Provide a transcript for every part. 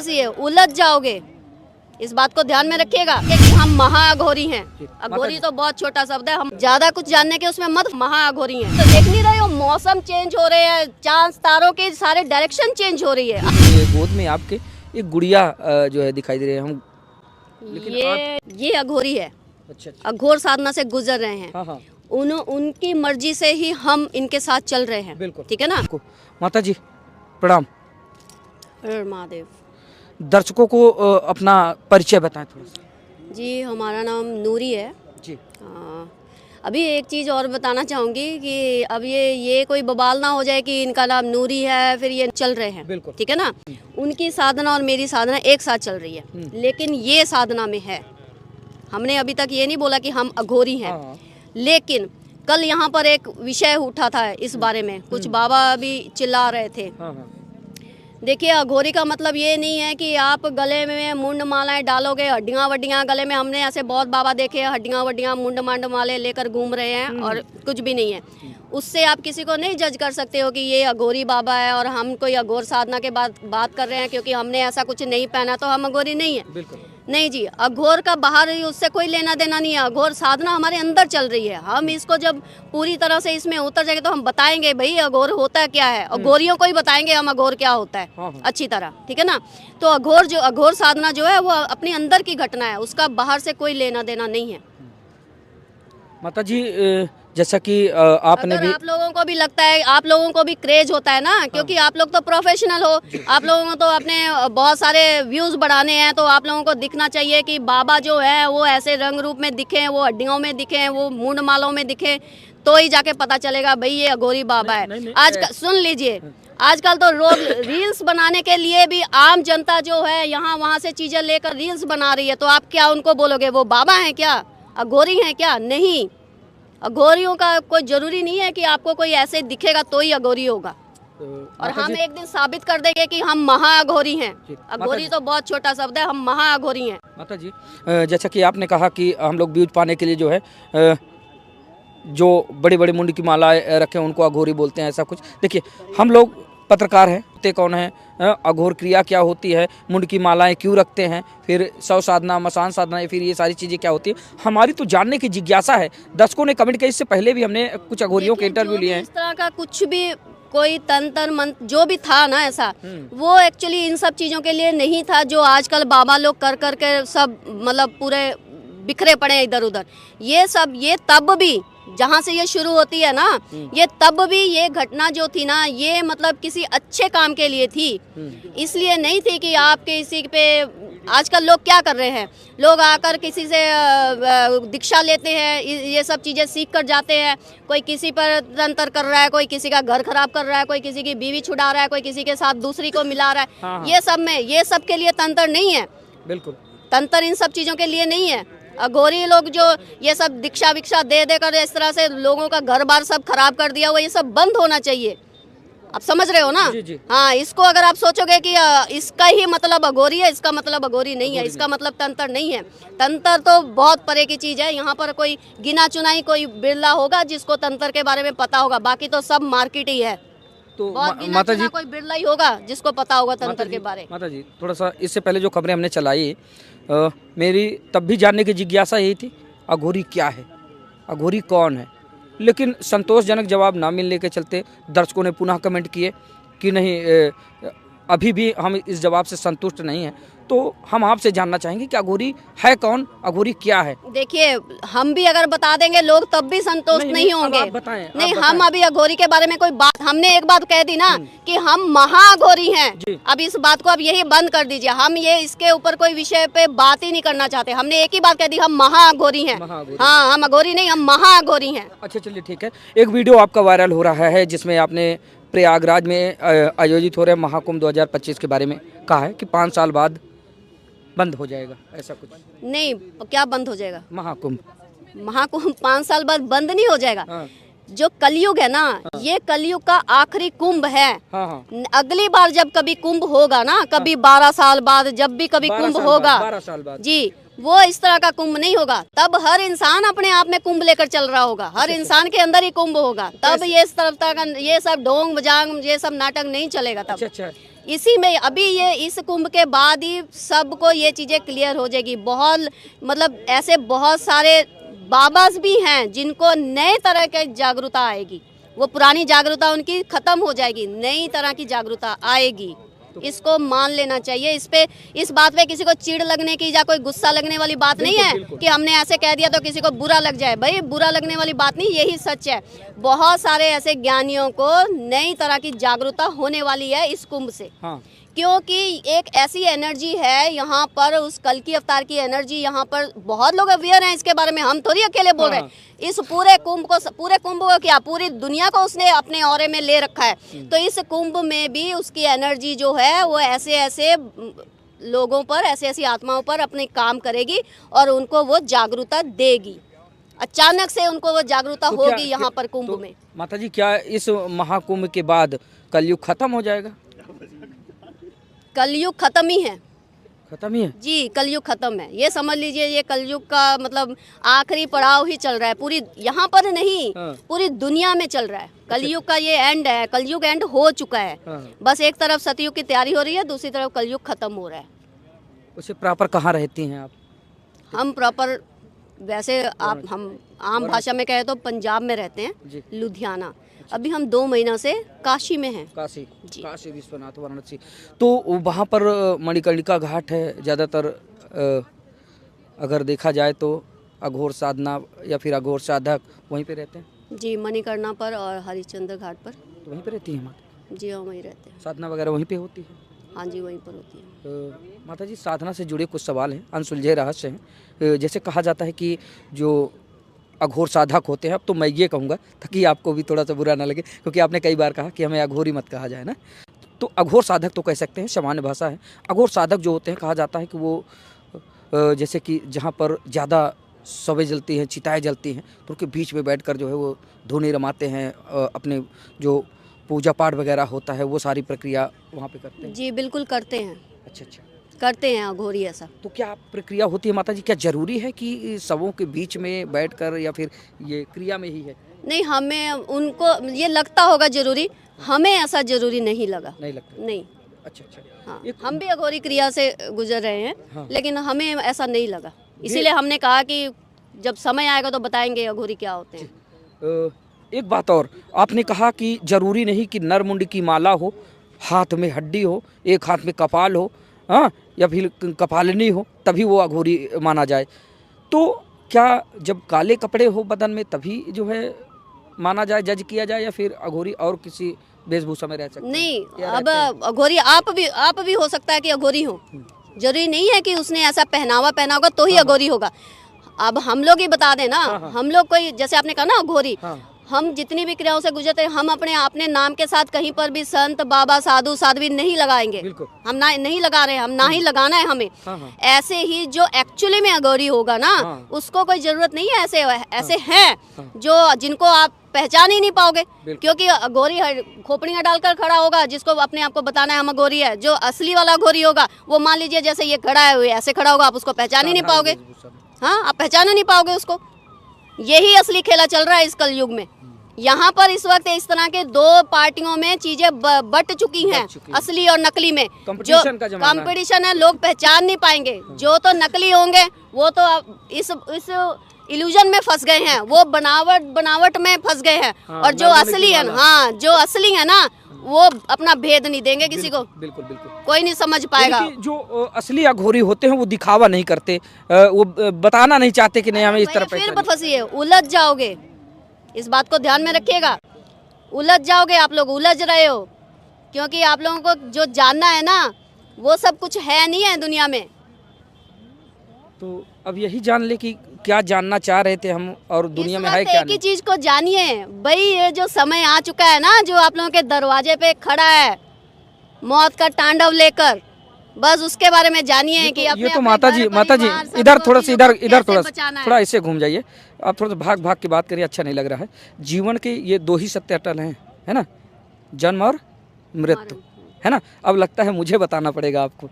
फंसिए, उलझ जाओगे। इस बात को ध्यान में रखिएगा कि हम महाअघोरी हैं। अघोरी तो बहुत छोटा शब्द है, हम ज्यादा कुछ जानने के उसमें मत, महाअघोरी हैं। तो देख नहीं रहे हो, मौसम चेंज हो रहे हैं, चांद तारों के सारे डायरेक्शन चेंज हो रही है। ये गोद में आपके एक गुड़िया जो है दिखाई दे रही है, हम लेकिन ये अघोरी है। अच्छा। अघोर साधना से गुजर रहे हैं। हाँ हाँ, उनकी मर्जी से ही हम इनके साथ चल रहे हैं। बिल्कुल, ठीक है ना। माता जी प्रणाम। महादेव। दर्शकों को अपना परिचय बताएं थोड़ा सा। जी, हमारा नाम नूरी है जी। अभी एक चीज़ और बताना चाहूँगी कि अब ये कोई बवाल ना हो जाए कि इनका नाम नूरी है फिर ये चल रहे हैं। बिल्कुल, ठीक है ना। उनकी साधना और मेरी साधना एक साथ चल रही है, लेकिन ये साधना में है। हमने अभी तक ये नहीं बोला कि हम अघोरी हैं। हाँ। लेकिन कल यहाँ पर एक विषय उठा था इस बारे में, कुछ बाबा भी चिल्ला रहे थे। हाँ हाँ। देखिए, अघोरी का मतलब ये नहीं है कि आप गले में मुंड मालाएं डालोगे, हड्डियां वड्डियां गले में। हमने ऐसे बहुत बाबा देखे हैं, हड्डियां वड्डियां मुंड मांड माले लेकर घूम रहे हैं और कुछ भी नहीं है। उससे आप किसी को नहीं जज कर सकते हो कि ये अघोरी बाबा है और हम कोई अघोर साधना के बात कर रहे हैं क्योंकि हमने ऐसा कुछ नहीं पहना तो हम अघोरी नहीं है। बिल्कुल नहीं जी, अघोर का बाहर उससे कोई लेना देना नहीं है। अघोर साधना हमारे अंदर चल रही है। हम इसको जब पूरी तरह से इसमें उतर जाएंगे तो हम बताएंगे भाई अघोर होता क्या है। अघोरियों को ही बताएंगे हम अघोर क्या होता है। हाँ, हाँ। अच्छी तरह, ठीक है ना। तो अघोर साधना जो है वो अपने अंदर की घटना है, उसका बाहर से कोई लेना देना नहीं है। माता जी जैसा कि आपने अगर भी, आप लोगों को भी लगता है, आप लोगों को भी क्रेज होता है ना, क्योंकि आप लोग तो प्रोफेशनल हो, आप लोगों को तो अपने बहुत सारे व्यूज बढ़ाने हैं, तो आप लोगों को दिखना चाहिए कि बाबा जो है वो ऐसे रंग रूप में दिखे, वो हड्डियों में दिखे, वो मुंड मालों में दिखे, तो ही जाके पता चलेगा भाई ये अघोरी बाबा है। आज सुन लीजिए, आजकल तो लोग रील्स बनाने के लिए भी आम जनता जो है यहाँ वहाँ से चीजें लेकर रील्स बना रही है, तो आप क्या उनको बोलोगे वो बाबा हैं क्या, अघोरी हैं क्या? नहीं, अघोरियों का कोई जरूरी नहीं है कि आपको कोई ऐसे दिखेगा तो ही अघोरी होगा। और हम एक दिन साबित कर देंगे कि हम महाअघोरी हैं। अघोरी तो बहुत छोटा शब्द है, हम महाअघोरी हैं। माता जी जैसा कि आपने कहा कि हम लोग व्यूज पाने के लिए जो है जो बड़े बड़े मुंड की माला रखे उनको अघोरी बोलते हैं, ऐसा कुछ। देखिए, हम लोग पत्रकार हैं, ते कौन है, अघोर क्रिया क्या होती है, मुंड की मालाएं क्यों रखते हैं, फिर शव साधना, मसान साधना, फिर ये सारी चीज़ें क्या होती है, हमारी तो जानने की जिज्ञासा है। दर्शकों ने कमेंट किया, इससे पहले भी हमने कुछ अघोरियों के इंटरव्यू लिए हैं। इस तरह का कुछ भी कोई तंत्र मंत्र जो भी था ना ऐसा, वो एक्चुअली इन सब चीज़ों के लिए नहीं था जो आजकल बाबा लोग कर करके सब मतलब पूरे बिखरे पड़े इधर उधर। ये सब, ये तब भी जहाँ से ये शुरू होती है ना, ये तब भी ये घटना जो थी ना, ये मतलब किसी अच्छे काम के लिए थी। इसलिए नहीं थी कि आप किसी पे, आजकल लोग क्या कर रहे हैं, लोग आकर किसी से दीक्षा लेते हैं, ये सब चीज़ें सीख कर जाते हैं। कोई किसी पर तंत्र कर रहा है, कोई किसी का घर खराब कर रहा है, कोई किसी की बीवी छुड़ा रहा है, कोई किसी के साथ दूसरी को मिला रहा है। हाँ। ये सब के लिए तंत्र नहीं है। बिल्कुल, तंत्र इन सब चीज़ों के लिए नहीं है। अघोरी लोग जो ये सब दीक्षा विक्षा दे देकर इस तरह से लोगों का घर बार सब खराब कर दिया हुआ, ये सब बंद होना चाहिए। आप समझ रहे हो ना? जी, जी। हाँ, इसको अगर आप सोचोगे कि इसका ही मतलब अघोरी है, इसका मतलब अघोरी नहीं है, इसका मतलब तंत्र नहीं है। तंत्र तो बहुत परे की चीज है। यहाँ पर कोई गिना चुनाई कोई बिरला होगा जिसको तंत्र के बारे में पता होगा, बाकी तो सब मार्केट ही है। तो माता जी, कोई बिरला ही होगा जिसको पता होगा तंत्र के बारे में। माता जी, थोड़ा सा इससे पहले जो खबरें हमने चलाई, मेरी तब भी जानने की जिज्ञासा यही थी, अघोरी क्या है, अघोरी कौन है। लेकिन संतोषजनक जवाब ना मिलने के चलते दर्शकों ने पुनः कमेंट किए कि नहीं, अभी भी हम इस जवाब से संतुष्ट नहीं हैं। तो हम आपसे जानना चाहेंगे कि अघोरी है कौन, अघोरी क्या है। देखिए, हम भी अगर बता देंगे लोग तब भी संतुष्ट नहीं होंगे। आप बताएं, नहीं, हम अभी अघोरी के बारे में कोई बात, हमने एक बात कह दी ना कि हम महाअघोरी हैं। अब इस बात को अब यही बंद कर दीजिए। हम ये इसके ऊपर कोई विषय पे बात ही नहीं करना चाहते। हमने एक ही बात कह दी, हम महाअघोरी हैं। हाँ, हम अघोरी नहीं, हम महाअघोरी हैं। अच्छा, चलिए ठीक है। एक वीडियो आपका वायरल हो रहा है जिसमें आपने प्रयागराज में आयोजित हो रहे महाकुंभ 2025 के बारे में कहा है कि 5 साल बाद बंद हो जाएगा, ऐसा कुछ। नहीं, क्या बंद हो जाएगा? महाकुंभ 5 साल बाद बंद नहीं हो जाएगा। हाँ। जो कलयुग है ना, ये कलयुग का आखिरी कुंभ है। हाँ हाँ। अगली बार जब कभी कुंभ होगा ना, कभी 12 साल बाद जब भी कभी कुंभ होगा, 12 साल बाद जी, वो इस तरह का कुंभ नहीं होगा। तब हर इंसान अपने आप में कुंभ लेकर चल रहा होगा, हर इंसान के अंदर ही कुंभ होगा। तब ये इस तरफ का ये सब ढोंग बजांग ये सब नाटक नहीं चलेगा तब। अच्छा। इसी में अभी ये इस कुंभ के बाद ही सबको ये चीज़ें क्लियर हो जाएगी। बहुत मतलब ऐसे बहुत सारे बाबास भी हैं जिनको नए तरह की जागरूकता आएगी, वो पुरानी जागरूकता उनकी खत्म हो जाएगी, नई तरह की जागरूकता आएगी। इसको मान लेना चाहिए। इस बात पे किसी को चिढ़ लगने की या कोई गुस्सा लगने वाली बात नहीं है कि हमने ऐसे कह दिया तो किसी को बुरा लग जाए। भाई बुरा लगने वाली बात नहीं, यही सच है। बहुत सारे ऐसे ज्ञानियों को नई तरह की जागरूकता होने वाली है इस कुंभ से। हाँ। क्योंकि एक ऐसी एनर्जी है यहाँ पर, उस कल की अवतार की एनर्जी यहाँ पर बहुत लोग अवेयर हैं इसके बारे में, हम थोड़ी अकेले बोल रहे हैं। इस पूरे कुंभ को क्या पूरी दुनिया को उसने अपने औरे में ले रखा है। तो इस कुंभ में भी उसकी एनर्जी जो है वो ऐसे ऐसे लोगों पर, ऐसी ऐसी आत्माओं पर अपने काम करेगी और उनको वो जागरूकता देगी। अचानक से उनको वो जागरूकता होगी यहाँ पर कुंभ में। माता जी, क्या इस महाकुंभ के बाद कलयुग खत्म हो जाएगा? कलयुग खत्म ही है। खत्म ही है जी, कलयुग खत्म है। ये समझ लीजिए, ये कलयुग का मतलब आखिरी पड़ाव ही चल रहा है। पूरी यहाँ पर नहीं, पूरी दुनिया में चल रहा है। कलयुग का ये एंड है, कलयुग एंड हो चुका है। बस एक तरफ सतयुग की तैयारी हो रही है, दूसरी तरफ कलयुग खत्म हो रहा है। उसे प्रॉपर कहाँ रहती हैं आप? हम प्रॉपर वैसे हम आम भाषा में कहे तो पंजाब में रहते हैं, लुधियाना। अभी हम 2 महीना से काशी में हैं। काशी विश्वनाथ वाराणसी। तो वहाँ पर मणिकर्णिका घाट है ज़्यादातर। अगर देखा जाए तो अघोर साधना या फिर अघोर साधक वहीं पे रहते हैं। जी, मणिकर्णिका पर और हरिश्चंद्र घाट पर। तो वहीं पे रहती है माता? जी हाँ, वहीं रहते हैं। साधना वगैरह वहीं पे होती है? हाँ जी, वहीं पर होती है। माता जी, साधना से जुड़े कुछ सवाल हैं, अनसुलझे रहस्य हैं। जैसे कहा जाता है कि जो अघोर साधक होते हैं, अब तो मैं ये कहूँगा ताकि आपको भी थोड़ा सा बुरा ना लगे, क्योंकि आपने कई बार कहा कि हमें अघोरी मत कहा जाए ना। तो अघोर साधक तो कह सकते हैं, सामान्य भाषा है। अघोर साधक जो होते हैं, कहा जाता है कि वो जैसे कि जहाँ पर ज़्यादा शवें जलती हैं, चिताएँ जलती हैं, तो उनके बीच में बैठकर जो है वो धुनी रमाते हैं, अपने जो पूजा पाठ वगैरह होता है वो सारी प्रक्रिया वहाँ पे करते हैं। जी बिल्कुल करते हैं। अच्छा, करते हैं अघोरी ऐसा। तो क्या प्रक्रिया होती है माता जी? क्या जरूरी है कि सबों के बीच में बैठकर, या फिर ये क्रिया में ही है? नहीं, हमें उनको ये लगता होगा जरूरी, हमें ऐसा जरूरी नहीं लगा। नहीं लगता? नहीं। अच्छा। हाँ, हम भी अघोरी क्रिया से गुजर रहे हैं। हाँ। लेकिन हमें ऐसा नहीं लगा, इसीलिए हमने कहा कि जब समय आएगा तो बताएंगे अघोरी क्या होते हैं। एक बात और, आपने कहा कि जरूरी नहीं कि नर मुंड की माला हो, हाथ में हड्डी हो, एक हाथ में कपाल हो, हाँ, या फिर कपालिनी हो, तभी वो अघोरी माना जाए। तो क्या जब काले कपड़े हो बदन में तभी जो है माना जाए, जज किया जाए, या फिर अघोरी और किसी वेशभूषा में रह सकते? नहीं, अब अघोरी आप भी हो सकता है कि अघोरी हो। जरूरी नहीं है कि उसने ऐसा पहनावा पहना होगा तो ही अघोरी होगा। अब हम लोग ही बता दें ना। हम लोग कोई, जैसे आपने कहा ना अघोरी, हम जितनी भी क्रियाओं से गुजरते हैं, हम अपने नाम के साथ कहीं पर भी संत, बाबा, साधु, साध्वी नहीं लगाएंगे। हम नहीं लगा रहे हैं, हम ना ही लगाना है हमें। ऐसे ही जो एक्चुअली में अघोरी होगा ना, उसको कोई जरूरत नहीं है। ऐसे हैं जो जिनको आप पहचान ही नहीं पाओगे, क्योंकि अघोरी खोपड़ियां डालकर खड़ा होगा, जिसको अपने आप को बताना है हम अघोरी है। जो असली वाला अघोरी होगा वो मान लीजिए जैसे ये खड़ा है, ऐसे खड़ा होगा, आप उसको पहचान ही नहीं पाओगे। हाँ, आप पहचान ही नहीं पाओगे उसको। यही असली खेला चल रहा है इस कलयुग में। यहाँ पर इस वक्त इस तरह के 2 पार्टियों में चीजें बट चुकी हैं, असली और नकली में। जो कंपटीशन है, लोग पहचान नहीं पाएंगे। जो तो नकली होंगे वो तो इस इल्यूजन में फंस गए हैं, वो बनावट में फंस गए हैं। और जो असली है, हाँ, जो असली है ना, वो अपना भेद नहीं देंगे किसी को। बिल्कुल कोई नहीं समझ पाएगा। जो असली अघोरी होते हैं वो दिखावा नहीं करते, वो बताना नहीं चाहते कि नहीं हमें इस तरह फिर फंसिए, उलझ जाओगे। इस बात को ध्यान में रखिएगा, उलझ जाओगे। आप लोग उलझ रहे हो, क्योंकि आप लोगों को जो जानना है ना, वो सब कुछ है नहीं है दुनिया में। तो अब यही जान ले कि क्या जानना चाह रहे थे हम, और दुनिया में है क्या एक ही चीज को जानिए भाई, ये जो समय आ चुका है ना, जो आप लोगों के दरवाजे पे खड़ा है मौत का तांडव लेकर, बस उसके बारे में जानिए कि ये तो माता जी इधर थोड़ा थोड़ा ऐसे घूम जाइए। आप थोड़ा सा भाग के बात करिए, अच्छा नहीं लग रहा है। जीवन के ये 2 ही सत्य अटल हैं, है ना, जन्म और मृत्यु, है ना। अब लगता है मुझे बताना पड़ेगा आपको,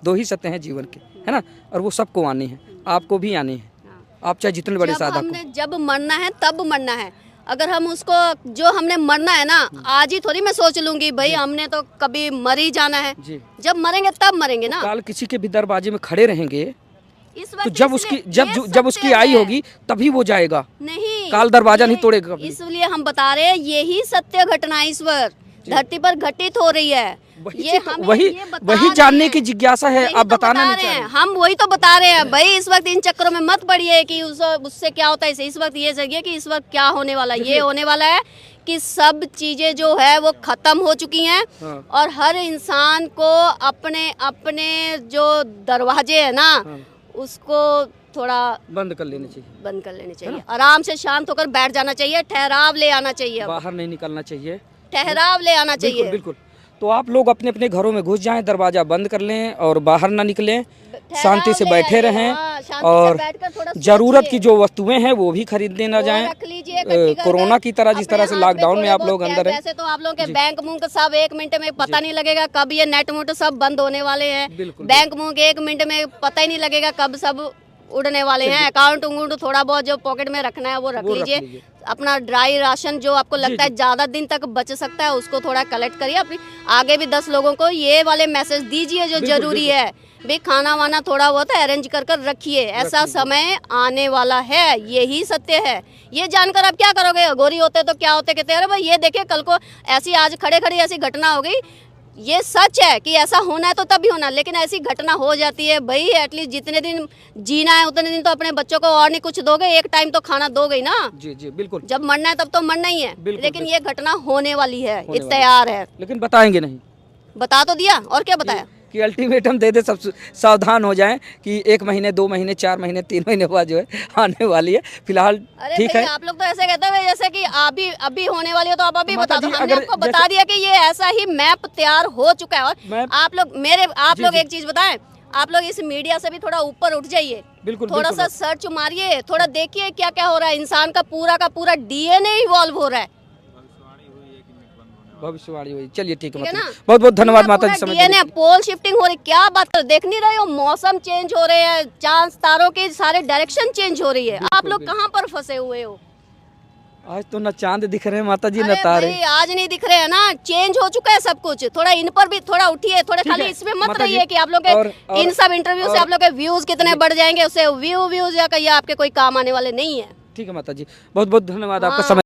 2 ही सत्य हैं जीवन के, है ना, और वो सबको आनी है, आपको भी आनी है। आप चाहे जितने बड़े साधक हो, जब मरना है तब मरना है। अगर हम उसको जो हमने मरना है ना, आज ही थोड़ी मैं सोच लूंगी भाई हमने तो कभी मर ही जाना है। जी। जब मरेंगे तब मरेंगे ना। काल किसी के भी दरवाजे में खड़े रहेंगे इस तो वक्त जब इसलिए उसकी जब ये जब उसकी सत्य आई है। होगी तभी वो जाएगा। नहीं, काल दरवाजा नहीं ये- तोड़ेगा कभी। इसलिए हम बता रहे हैं यही सत्य घटना इस वक्त धरती पर घटित हो रही है। ये हमें वही ये बता वही रहे जानने हैं। की जिज्ञासा है, यही आप तो बताना बता नहीं रहे चाह हैं। रहे। हम वही तो बता रहे हैं भाई, इस वक्त इन चक्करों में मत पड़िए कि उससे क्या होता है। इस वक्त ये चाहिए कि इस वक्त क्या होने वाला है। ये होने वाला है कि सब चीजें जो है वो खत्म हो चुकी हैं। हाँ। और हर इंसान को अपने अपने जो दरवाजे है ना, हाँ। उसको थोड़ा बंद कर लेनी चाहिए, बंद कर लेनी चाहिए। आराम से शांत होकर बैठ जाना चाहिए। ठहराव ले आना चाहिए। अब बाहर नहीं निकलना चाहिए। ठहराव ले आना बिल्कुल चाहिए। बिल्कुल। तो आप लोग अपने अपने घरों में घुस जाएं, दरवाजा बंद कर लें और बाहर ना निकलें, ठहराव शांति से ले बैठे आइए, रहें हाँ, शांति से और बैठकर थोड़ा जरूरत सोचिए। की जो वस्तुएं हैं वो भी खरीदने ना वो जाएं। रख लीजिए इकट्ठी करके। कोरोना की तरह जिस अपने तरह से हाथ में लॉकडाउन में थोड़े आप बहुत लोग कैश, अंदर हैं। वैसे तो आप लोगों के जी। बैंक मुंह सब 1 मिनट में पता नहीं लगेगा कब ये नेट मुट सब बंद होने वाले हैं। बिल्कुल, बैंक मुंह के 1 मिनट में पता ही नहीं लगेगा कब सब उड़ने वाले हैं। अकाउंट उंगूट थोड़ा बहुत जो पॉकेट में रखना है वो रख वो रख लीजिए। लीजिए। अपना ड्राई राशन जो आपको लगता है ज्यादा दिन तक बच सकता है उसको थोड़ा कलेक्ट करिए। अपनी आगे भी 10 लोगों को ये वाले मैसेज दीजिए जो बिल्कुल, जरूरी है। भाई खाना वाना थोड़ा बहुत अरेंज कर कर रखिए, ऐसा समय आने वाला है। यही सत्य है। ये जानकर आप क्या करोगे? गोरी होते तो क्या होते, कहते अरे भाई ये देखिए कल को ऐसी आज खड़े खड़े ऐसी घटना हो गई। ये सच है कि ऐसा होना है तो तभी होना, लेकिन ऐसी घटना हो जाती है। भाई एटलीस्ट जितने दिन जीना है उतने दिन तो अपने बच्चों को और नहीं कुछ दोगे, एक टाइम तो खाना दोगे ही ना। जी जी बिल्कुल। जब मरना है तब तो मरना ही है। बिल्कुल, लेकिन ये घटना होने वाली है, होने ये वाली तैयार है। लेकिन बताएंगे नहीं बता तो दिया, और क्या बताया? कि अल्टीमेटम दे दे, सब सावधान हो जाएं कि 1 महीने 2 महीने 4 महीने 3 महीने बाद जो है आने वाली है। फिलहाल अरे ठीक भाई है। आप लोग तो ऐसे कहते हो जैसे कि अभी होने वाली हो तो आप अभी माता बता दो। जी, हमने अगर आपको बता दिया कि ये ऐसा ही मैप तैयार हो चुका है। और मैप- आप लोग जी। एक चीज बताएं, आप लोग इस मीडिया से भी थोड़ा ऊपर उठ जाइए। बिल्कुल, थोड़ा बिल्कुल। सा सर्च मारिए, थोड़ा देखिए क्या क्या हो रहा है। इंसान का पूरा डीएनए इवॉल्व हो रहा है। भविष्यवाणी हुई। चलिए ठीक है ठीक है माता ना? जी, बहुत बहुत धन्यवाद माता जी समय देने डीएनए के लिए। पोल शिफ्टिंग हो रही, क्या बात कर देख नहीं रहे हो? मौसम चेंज हो रहे हैं, चांद तारों के सारे डायरेक्शन चेंज हो रही है। आप लोग बिल्कुल। कहाँ पर फंसे हुए हो? आज तो न चांद दिख रहे हैं माता जी, न अरे तारे। भाई आज नहीं दिख रहे हैं ना, चेंज हो चुका है सब कुछ। थोड़ा इन पर भी थोड़ा उठिए, थोड़ा ठीक खाली है, इसमें मत माता जी, रहिए कि आप लोग के और इन सब इंटरव्यू से आप लोग के व्यूज कितने बढ़ जाएंगे। उससे व्यूज या कहिए आपके कोई काम आने वाले नहीं है। ठीक है माता जी, बहुत बहुत धन्यवाद आपका हाँ। समय